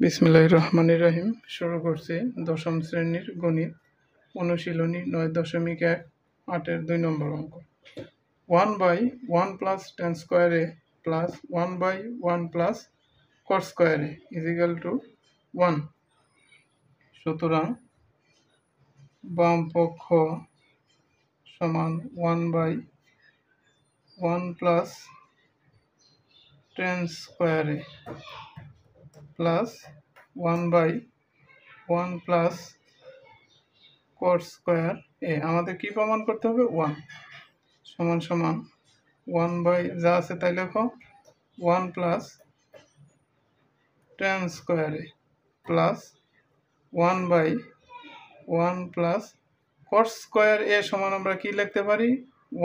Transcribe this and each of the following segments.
বিসমিল্লাহির রহমানির রহিম। শুরু করছি দশম শ্রেণীর গণিত অনুশীলনী 9.1 8-এর 2 নম্বর অঙ্ক। 1/1 plus tan square a plus 1/1 plus cot square a is equal to 1। সুতরাং বাম পক্ষ সমান 1/1 plus tan square a plus 1/1 plus cot square a. আমাদের কি প্রমাণ করতে হবে? 1 সমান সমান 1 বাই যা আছে তাই লেখো 1 plus tan square A plus 1/1 plus cot square A সমান আমরা কি লিখতে পারি?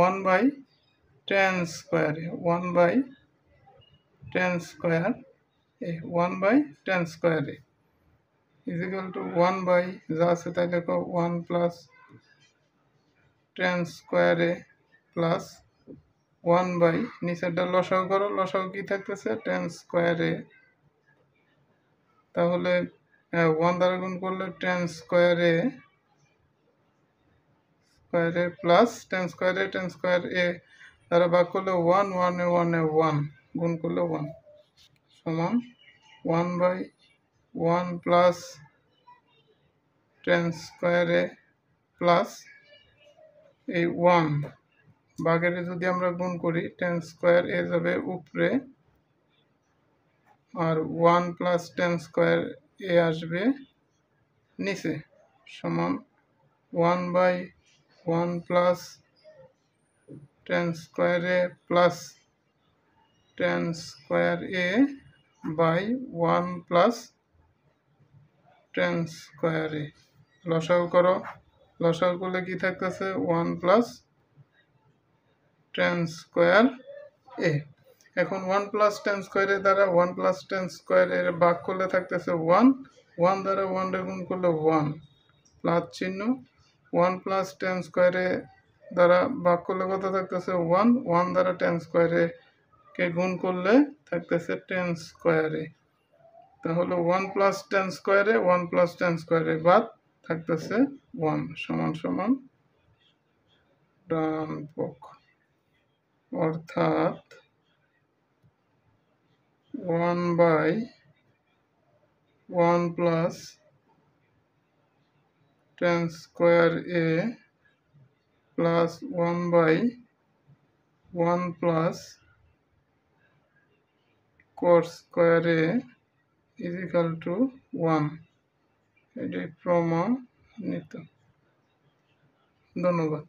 1/tan square A 1/tan square A 1/tan square A equal to 1 by যা আছে তাই লেখো 1 plus tan square A plus 1 by নিচেরটা লসাগু করো, লসাগু কি থাকতেছে? tan square A. তাহলে 1 দ্বারা গুণ করলে tan square A plus tan square A দ্বারা ভাগ করলে 1 1 এ 1 এ 1 গুণ করলে 1 সমান 1/1 প্লাস tan স্কোয়ার এ প্লাস এই 1 ভাগের যদি আমরা গুণ করি tan স্কোয়ার এ যাবে উপরে আর 1 প্লাস tan স্কোয়ার এ আসবে নিচে সমান 1/1 plus tan square A plus tan square a by 1 plus tan square a. লসাগু করো, লসাগু করলে কি থাকতেছে? 1 প্লাস tan স্কোয়ার এ। এখন 1 প্লাস tan স্কোয়ার এর দ্বারা 1 প্লাস tan স্কোয়ার এর ভাগ করলে থাকতেছে 1 1 দ্বারা 1 এর গুণ করলে 1 প্লাস চিহ্ন 1 প্লাস tan স্কোয়ার এর দ্বারা ভাগ করলে কত থাকতেছে? 1 1 দ্বারা tan স্কোয়ার এ কে গুণ করলে থাকতেছে tan স্কোয়ার এ। তাহলে 1 প্লাস tan স্কোয়ার এ 1 প্লাস tan স্কোয়ার এ বাদ থাকতেছে 1 সমান সমান ডান পক্ষ অর্থাৎ 1/1 plus tan square A plus 1/1 plus cot square A equal to 1। এটি প্রমাণিত। ধন্যবাদ।